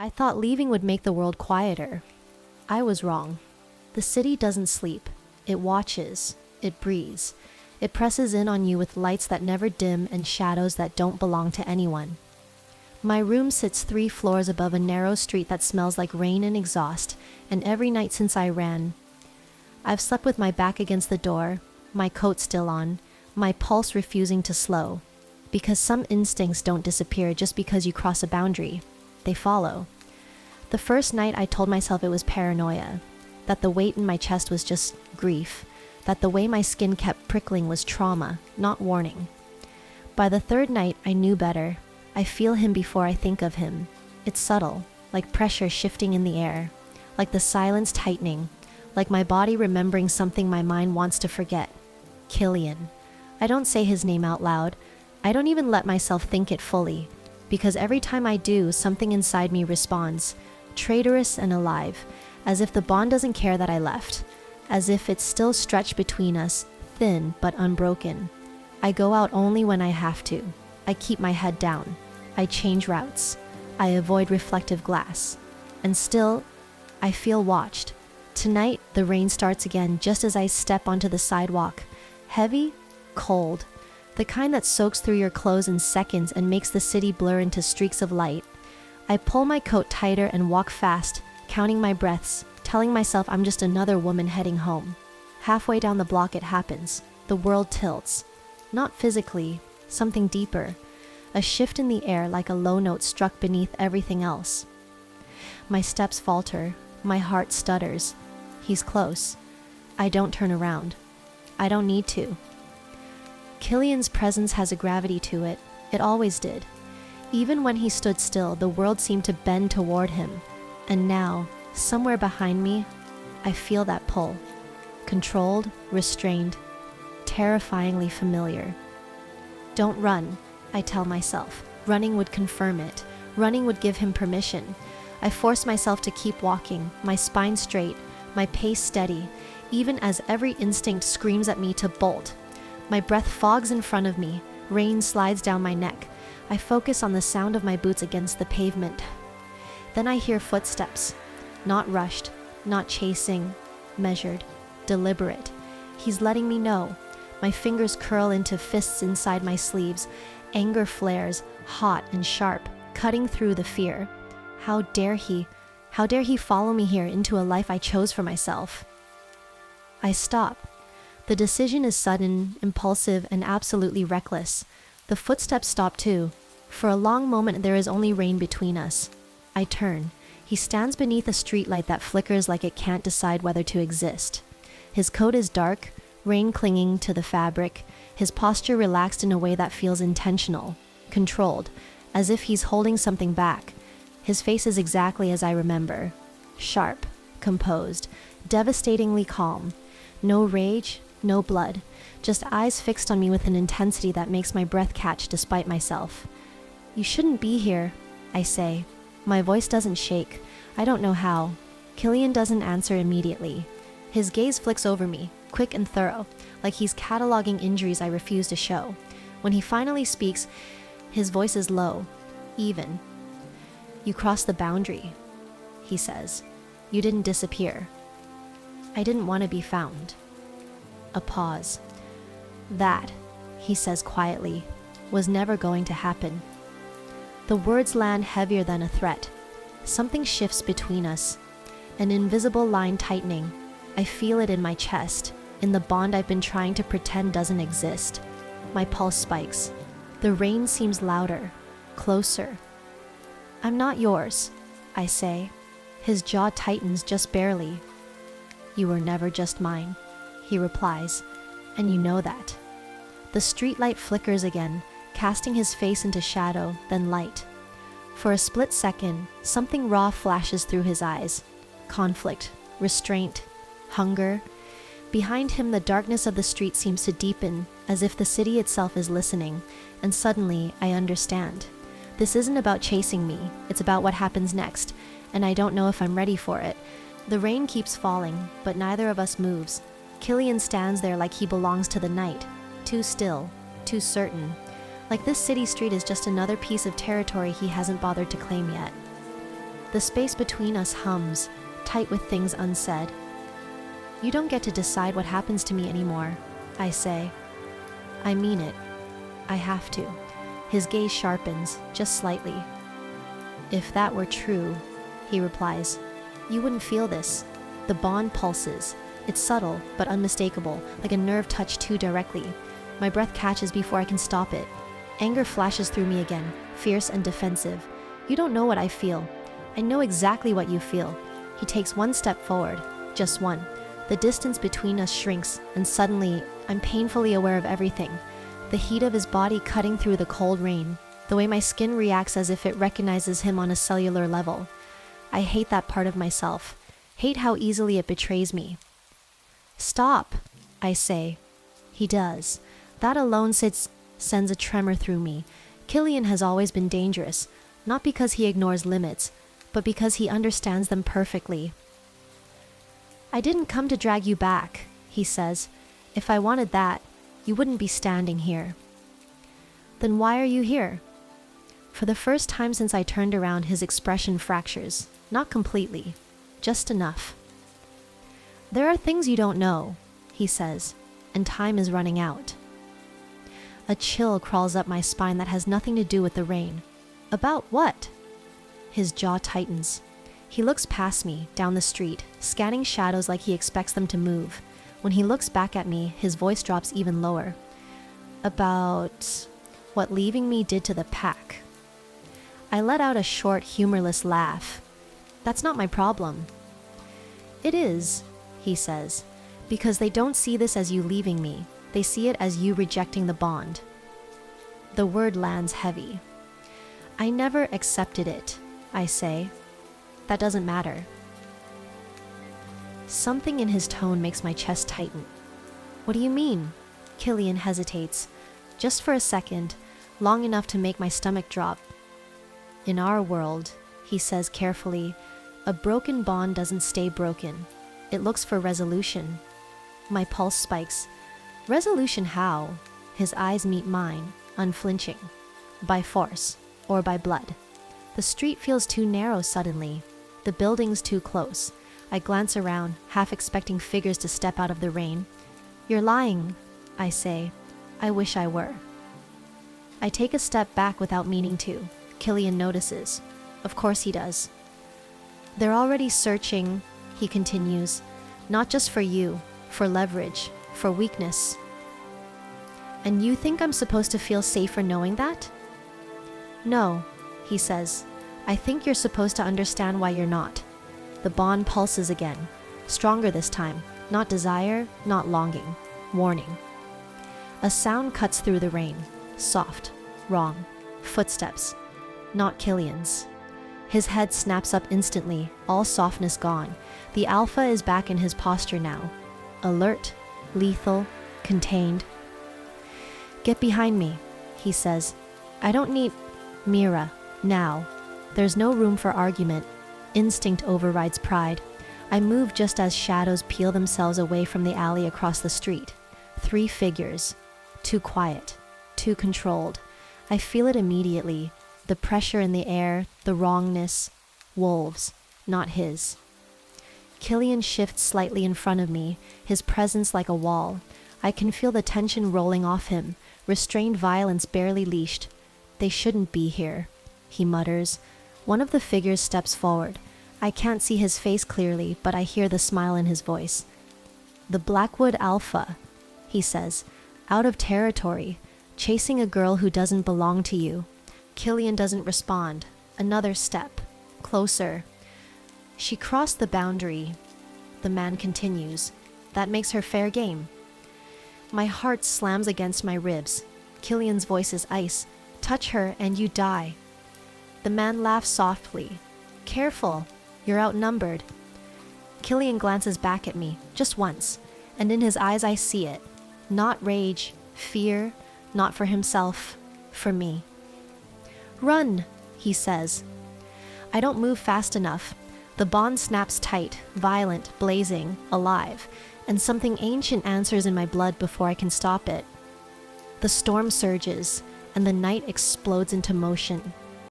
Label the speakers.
Speaker 1: I thought leaving would make the world quieter. I was wrong. The city doesn't sleep. It watches. It breathes. It presses in on you with lights that never dim and shadows that don't belong to anyone. My room sits 3 floors above a narrow street that smells like rain and exhaust, and every night since I ran, I've slept with my back against the door, my coat still on, my pulse refusing to slow. Because some instincts don't disappear just because you cross a boundary. They follow. The first night I told myself it was paranoia, that the weight in my chest was just grief, that the way my skin kept prickling was trauma, not warning. By the 3rd night, I knew better. I feel him before I think of him. It's subtle, like pressure shifting in the air, like the silence tightening, like my body remembering something my mind wants to forget. Killian. I don't say his name out loud. I don't even let myself think it fully, because every time I do, something inside me responds, traitorous and alive, as if the bond doesn't care that I left, as if it's still stretched between us, thin but unbroken. I go out only when I have to. I keep my head down. I change routes. I avoid reflective glass. And still, I feel watched. Tonight, the rain starts again just as I step onto the sidewalk. Heavy, cold. The kind that soaks through your clothes in seconds and makes the city blur into streaks of light. I pull my coat tighter and walk fast, counting my breaths, telling myself I'm just another woman heading home. Halfway down the block it happens. The world tilts. Not physically, something deeper. A shift in the air like a low note struck beneath everything else. My steps falter. My heart stutters. He's close. I don't turn around. I don't need to. Killian's presence has a gravity to it. It always did. Even when he stood still, the world seemed to bend toward him. And now, somewhere behind me, I feel that pull. Controlled, restrained, terrifyingly familiar. Don't run, I tell myself. Running would confirm it. Running would give him permission. I force myself to keep walking, my spine straight, my pace steady, even as every instinct screams at me to bolt. My breath fogs in front of me, rain slides down my neck. I focus on the sound of my boots against the pavement. Then I hear footsteps, not rushed, not chasing, measured, deliberate. He's letting me know. My fingers curl into fists inside my sleeves. Anger flares, hot and sharp, cutting through the fear. How dare he follow me here into a life I chose for myself? I stop. The decision is sudden, impulsive, and absolutely reckless. The footsteps stop too. For a long moment there is only rain between us. I turn. He stands beneath a streetlight that flickers like it can't decide whether to exist. His coat is dark, rain clinging to the fabric, his posture relaxed in a way that feels intentional, controlled, as if he's holding something back. His face is exactly as I remember. Sharp, composed, devastatingly calm. No rage, no blood, just eyes fixed on me with an intensity that makes my breath catch despite myself. You shouldn't be here, I say. My voice doesn't shake. I don't know how. Killian doesn't answer immediately. His gaze flicks over me, quick and thorough, like he's cataloging injuries I refuse to show. When he finally speaks, his voice is low, even. You crossed the boundary, he says. You didn't disappear. I didn't want to be found. A pause. That, he says quietly, was never going to happen. The words land heavier than a threat. Something shifts between us. An invisible line tightening. I feel it in my chest, in the bond I've been trying to pretend doesn't exist. My pulse spikes. The rain seems louder, closer. I'm not yours, I say. His jaw tightens just barely. You were never just mine, he replies, and you know that. The streetlight flickers again, casting his face into shadow, then light. For a split second, something raw flashes through his eyes. Conflict, restraint, hunger. Behind him, the darkness of the street seems to deepen, as if the city itself is listening, and suddenly I understand. This isn't about chasing me, it's about what happens next, and I don't know if I'm ready for it. The rain keeps falling, but neither of us moves. Killian stands there like he belongs to the night, too still, too certain. Like this city street is just another piece of territory he hasn't bothered to claim yet. The space between us hums, tight with things unsaid. You don't get to decide what happens to me anymore, I say. I mean it. I have to. His gaze sharpens, just slightly. If that were true, he replies, you wouldn't feel this. The bond pulses. It's subtle, but unmistakable, like a nerve touched too directly. My breath catches before I can stop it. Anger flashes through me again, fierce and defensive. You don't know what I feel. I know exactly what you feel. He takes one step forward, just one. The distance between us shrinks, and suddenly, I'm painfully aware of everything. The heat of his body cutting through the cold rain, the way my skin reacts as if it recognizes him on a cellular level. I hate that part of myself, hate how easily it betrays me. Stop, I say. He does. That alone sends a tremor through me. Killian has always been dangerous, not because he ignores limits, but because he understands them perfectly. I didn't come to drag you back, he says. If I wanted that, you wouldn't be standing here. Then why are you here? For the first time since I turned around, his expression fractures. Not completely, just enough. There are things you don't know, he says, and time is running out. A chill crawls up my spine that has nothing to do with the rain. About what? His jaw tightens. He looks past me, down the street, scanning shadows like he expects them to move. When he looks back at me, his voice drops even lower. About what leaving me did to the pack. I let out a short, humorless laugh. That's not my problem. It is, he says, because they don't see this as you leaving me. They see it as you rejecting the bond. The word lands heavy. I never accepted it, I say. That doesn't matter. Something in his tone makes my chest tighten. What do you mean? Killian hesitates, just for a second, long enough to make my stomach drop. In our world, he says carefully, a broken bond doesn't stay broken. It looks for resolution. My pulse spikes. Resolution how? His eyes meet mine, unflinching. By force, or by blood. The street feels too narrow suddenly. The building's too close. I glance around, half expecting figures to step out of the rain. You're lying, I say. I wish I were. I take a step back without meaning to. Killian notices. Of course he does. They're already searching, he continues, not just for you, for leverage, for weakness. And you think I'm supposed to feel safer knowing that? No, he says. I think you're supposed to understand why you're not. The bond pulses again, stronger this time, not desire, not longing, warning. A sound cuts through the rain, soft, wrong, footsteps, not Killian's. His head snaps up instantly, all softness gone. The alpha is back in his posture now, alert, lethal, contained. Get behind me, he says. I don't need Mira, now. There's no room for argument. Instinct overrides pride. I move just as shadows peel themselves away from the alley across the street. 3 figures. Too quiet. Too controlled. I feel it immediately. The pressure in the air, the wrongness. Wolves, not his. Killian shifts slightly in front of me, his presence like a wall. I can feel the tension rolling off him, restrained violence barely leashed. They shouldn't be here, he mutters. One of the figures steps forward. I can't see his face clearly, but I hear the smile in his voice. The Blackwood Alpha, he says, out of territory, chasing a girl who doesn't belong to you. Killian doesn't respond. Another step. Closer. She crossed the boundary. The man continues. That makes her fair game. My heart slams against my ribs. Killian's voice is ice. Touch her and you die. The man laughs softly. Careful, you're outnumbered. Killian glances back at me, just once, and in his eyes I see it. Not rage, fear, not for himself, for me. Run, he says. I don't move fast enough. The bond snaps tight, violent, blazing, alive, and something ancient answers in my blood before I can stop it. The storm surges, and the night explodes into motion.